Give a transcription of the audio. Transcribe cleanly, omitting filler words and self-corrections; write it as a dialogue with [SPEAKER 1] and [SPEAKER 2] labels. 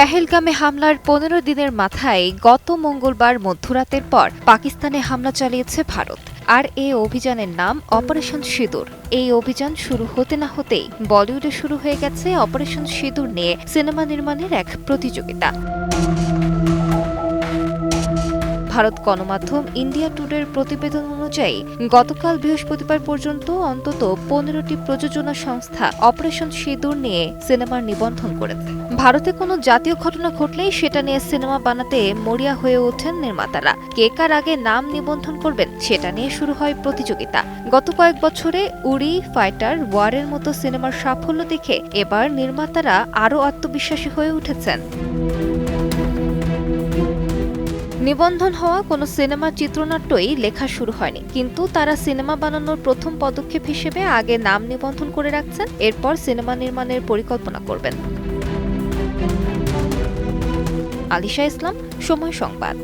[SPEAKER 1] পেহেলগামে হামলার ১৫ দিনের মাথায় গত মঙ্গলবার মধ্যরাতের পর পাকিস্তানে হামলা চালিয়েছে ভারত। আর এই অভিযানের নাম অপারেশন সিঁদুর। এই অভিযান শুরু হতে না হতেই বলিউডে শুরু হয়ে গেছে অপারেশন সিঁদুর নিয়ে সিনেমা নির্মাণের এক প্রতিযোগিতা। ভারত গণমাধ্যম ইন্ডিয়া টুডের প্রতিবেদন অনুযায়ী গতকাল বৃহস্পতিবার পর্যন্ত অন্তত ১৫টি প্রযোজনা সংস্থা অপারেশন সিঁদুর নিয়ে সিনেমার নিবন্ধন করেছে। ভারতে কোনো জাতীয় ঘটনা ঘটলেই সেটা নিয়ে সিনেমা বানাতে মরিয়া হয়ে ওঠেন নির্মাতারা। কে কার আগে নাম নিবন্ধন করবেন সেটা নিয়ে শুরু হয় প্রতিযোগিতা। গত কয়েক বছরে উড়ি, ফাইটার, ওয়ারের মতো সিনেমার সাফল্য দেখে এবার নির্মাতারা আরও আত্মবিশ্বাসী হয়ে উঠেছেন। নিবন্ধন হওয়া কোনো সিনেমার চিত্রনাট্যই লেখা শুরু হয়নি, কিন্তু তারা সিনেমা বানানোর প্রথম পদক্ষেপ হিসেবে আগে নাম নিবন্ধন করে রাখছেন, এরপর সিনেমা নির্মাণের পরিকল্পনা করবেন। আলিশা ইসলাম, সময় সংবাদ।